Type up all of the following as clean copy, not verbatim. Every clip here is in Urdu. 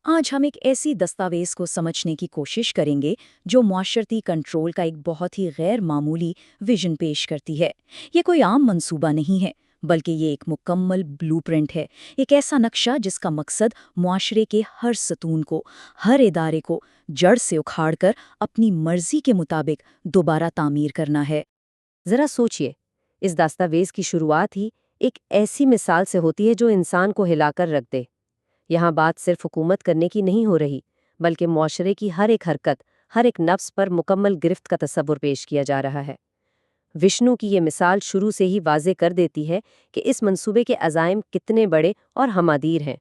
آج ہم ایک ایسی دستاویز کو سمجھنے کی کوشش کریں گے جو معاشرتی کنٹرول کا ایک بہت ہی غیر معمولی ویژن پیش کرتی ہے۔ یہ کوئی عام منصوبہ نہیں ہے، بلکہ یہ ایک مکمل بلو پرنٹ ہے، ایک ایسا نقشہ جس کا مقصد معاشرے کے ہر ستون کو، ہر ادارے کو جڑ سے اکھاڑ کر اپنی مرضی کے مطابق دوبارہ تعمیر کرنا ہے۔ ذرا سوچئے، اس دستاویز کی شروعات ہی ایک ایسی مثال سے ہوتی ہے جو انسان کو ہلا کر رکھ دے۔ یہاں بات صرف حکومت کرنے کی نہیں ہو رہی، بلکہ معاشرے کی ہر ایک حرکت، ہر ایک نفس پر مکمل گرفت کا تصور پیش کیا جا رہا ہے۔ وشنو کی یہ مثال شروع سے ہی واضح کر دیتی ہے کہ اس منصوبے کے عزائم کتنے بڑے اور ہمادیر ہیں۔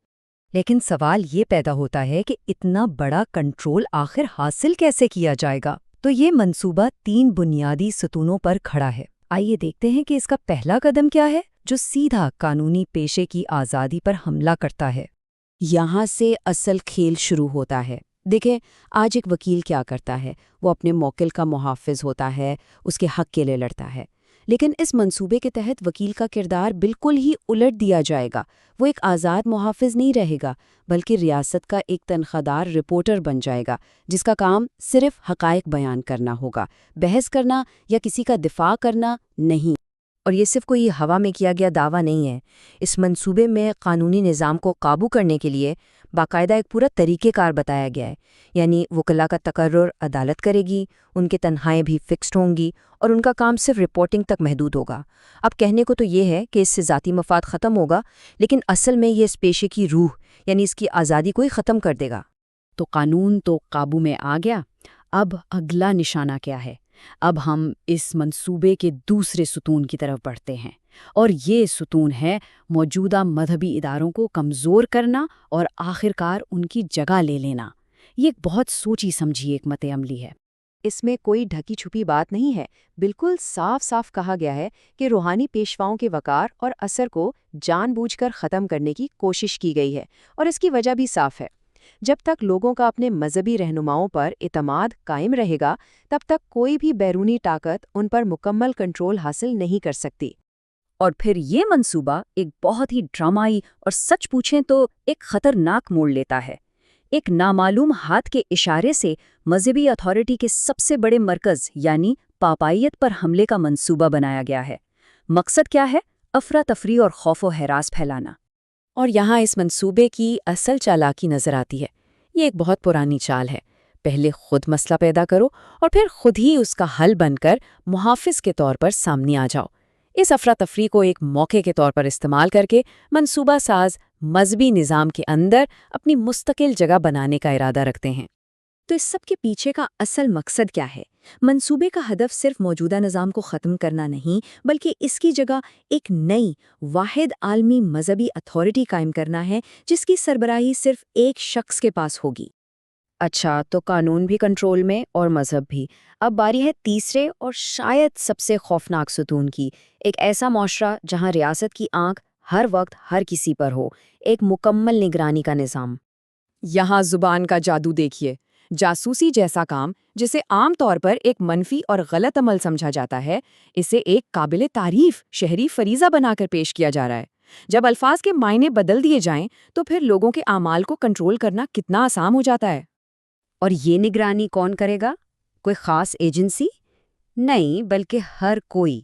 لیکن سوال یہ پیدا ہوتا ہے کہ اتنا بڑا کنٹرول آخر حاصل کیسے کیا جائے گا؟ تو یہ منصوبہ 3 بنیادی ستونوں پر کھڑا ہے۔ آئیے دیکھتے ہیں کہ اس کا پہلا قدم کیا ہے، جو سیدھا قانونی پیشے کی آزادی پر حملہ کرتا ہے۔ یہاں سے اصل کھیل شروع ہوتا ہے۔ دیکھیں، آج ایک وکیل کیا کرتا ہے؟ وہ اپنے موکل کا محافظ ہوتا ہے، اس کے حق کے لیے لڑتا ہے۔ لیکن اس منصوبے کے تحت وکیل کا کردار بالکل ہی الٹ دیا جائے گا۔ وہ ایک آزاد محافظ نہیں رہے گا، بلکہ ریاست کا ایک تنخواہ رپورٹر بن جائے گا، جس کا کام صرف حقائق بیان کرنا ہوگا، بحث کرنا یا کسی کا دفاع کرنا نہیں۔ اور یہ صرف کوئی ہوا میں کیا گیا دعویٰ نہیں ہے۔ اس منصوبے میں قانونی نظام کو قابو کرنے کے لیے باقاعدہ ایک پورا طریقہ کار بتایا گیا ہے۔ یعنی وکلاء کا تقرر عدالت کرے گی، ان کے تنخواہیں بھی فکسڈ ہوں گی اور ان کا کام صرف رپورٹنگ تک محدود ہوگا۔ اب کہنے کو تو یہ ہے کہ اس سے ذاتی مفاد ختم ہوگا، لیکن اصل میں یہ اس پیشے کی روح، یعنی اس کی آزادی کو ہی ختم کر دے گا۔ تو قانون تو قابو میں آ گیا، اب اگلا نشانہ کیا ہے؟ اب ہم اس منصوبے کے دوسرے ستون کی طرف بڑھتے ہیں، اور یہ ستون ہے موجودہ مذہبی اداروں کو کمزور کرنا اور آخرکار ان کی جگہ لے لینا۔ یہ ایک بہت سوچی سمجھی ایک مت عملی ہے۔ اس میں کوئی ڈھکی چھپی بات نہیں ہے، بالکل صاف صاف کہا گیا ہے کہ روحانی پیشواؤں کے وقار اور اثر کو جان بوجھ کر ختم کرنے کی کوشش کی گئی ہے، اور اس کی وجہ بھی صاف ہے۔ جب تک لوگوں کا اپنے مذہبی رہنماؤں پر اعتماد قائم رہے گا، تب تک کوئی بھی بیرونی طاقت ان پر مکمل کنٹرول حاصل نہیں کر سکتی۔ اور پھر یہ منصوبہ ایک بہت ہی ڈرامائی اور سچ پوچھیں تو ایک خطرناک موڑ لیتا ہے۔ ایک نامعلوم ہاتھ کے اشارے سے مذہبی اتھارٹی کے سب سے بڑے مرکز یعنی پاپائیت پر حملے کا منصوبہ بنایا گیا ہے۔ مقصد کیا ہے؟ افراتفری اور خوف و ہراس پھیلانا۔ اور یہاں اس منصوبے کی اصل چالاکی نظر آتی ہے۔ یہ ایک بہت پرانی چال ہے، پہلے خود مسئلہ پیدا کرو اور پھر خود ہی اس کا حل بن کر محافظ کے طور پر سامنے آ جاؤ۔ اس افراتفری کو ایک موقع کے طور پر استعمال کر کے منصوبہ ساز مذہبی نظام کے اندر اپنی مستقل جگہ بنانے کا ارادہ رکھتے ہیں۔ تو اس سب کے پیچھے کا اصل مقصد کیا ہے؟ منصوبے کا ہدف صرف موجودہ نظام کو ختم کرنا نہیں، بلکہ اس کی جگہ ایک نئی، واحد عالمی مذہبی اتھارٹی قائم کرنا ہے، جس کی سربراہی صرف ایک شخص کے پاس ہوگی۔ اچھا، تو قانون بھی کنٹرول میں اور مذہب بھی۔ اب باری ہے تیسرے اور شاید سب سے خوفناک ستون کی، ایک ایسا معاشرہ جہاں ریاست کی آنکھ ہر وقت ہر کسی پر ہو، ایک مکمل نگرانی کا نظام۔ یہاں زبان کا جادو دیکھیے۔ جاسوسی جیسا کام، جسے عام طور پر ایک منفی اور غلط عمل سمجھا جاتا ہے، اسے ایک قابل تعریف شہری فریضہ بنا کر پیش کیا جا رہا ہے۔ جب الفاظ کے معنی بدل دیے جائیں تو پھر لوگوں کے اعمال کو کنٹرول کرنا کتنا آسان ہو جاتا ہے۔ اور یہ نگرانی کون کرے گا؟ کوئی خاص ایجنسی؟ نہیں، بلکہ ہر کوئی،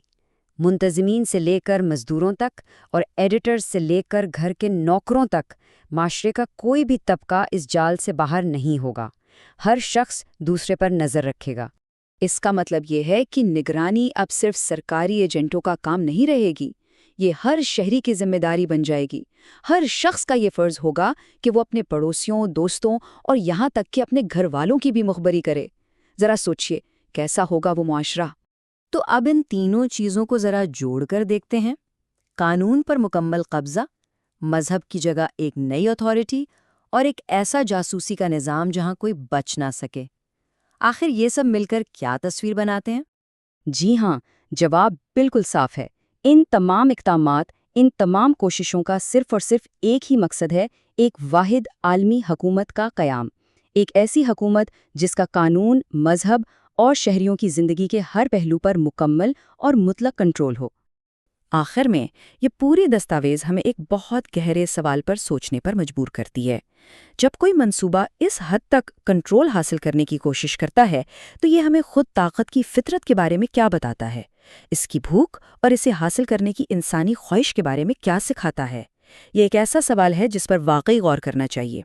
منتظمین سے لے کر مزدوروں تک اور ایڈیٹرز سے لے کر گھر کے نوکروں تک، معاشرے کا کوئی بھی طبقہ اس جال سے باہر نہیں ہوگا۔ ہر شخص دوسرے پر نظر رکھے گا۔ اس کا مطلب یہ ہے کہ نگرانی اب صرف سرکاری ایجنٹوں کا کام نہیں رہے گی، یہ ہر شہری کی ذمہ داری بن جائے گی۔ ہر شخص کا یہ فرض ہوگا کہ وہ اپنے پڑوسیوں، دوستوں اور یہاں تک کہ اپنے گھر والوں کی بھی مخبری کرے۔ ذرا سوچئے، کیسا ہوگا وہ معاشرہ؟ تو اب ان تینوں چیزوں کو ذرا جوڑ کر دیکھتے ہیں۔ قانون پر مکمل قبضہ، مذہب کی جگہ ایک نئی اتھارٹی اور ایک ایسا جاسوسی کا نظام جہاں کوئی بچ نہ سکے۔ آخر یہ سب مل کر کیا تصویر بناتے ہیں؟ جی ہاں، جواب بالکل صاف ہے۔ ان تمام اقدامات، ان تمام کوششوں کا صرف اور صرف ایک ہی مقصد ہے، ایک واحد عالمی حکومت کا قیام۔ ایک ایسی حکومت جس کا قانون، مذہب اور شہریوں کی زندگی کے ہر پہلو پر مکمل اور مطلق کنٹرول ہو۔ آخر میں یہ پوری دستاویز ہمیں ایک بہت گہرے سوال پر سوچنے پر مجبور کرتی ہے۔ جب کوئی منصوبہ اس حد تک کنٹرول حاصل کرنے کی کوشش کرتا ہے تو یہ ہمیں خود طاقت کی فطرت کے بارے میں کیا بتاتا ہے؟ اس کی بھوک اور اسے حاصل کرنے کی انسانی خواہش کے بارے میں کیا سکھاتا ہے؟ یہ ایک ایسا سوال ہے جس پر واقعی غور کرنا چاہیے۔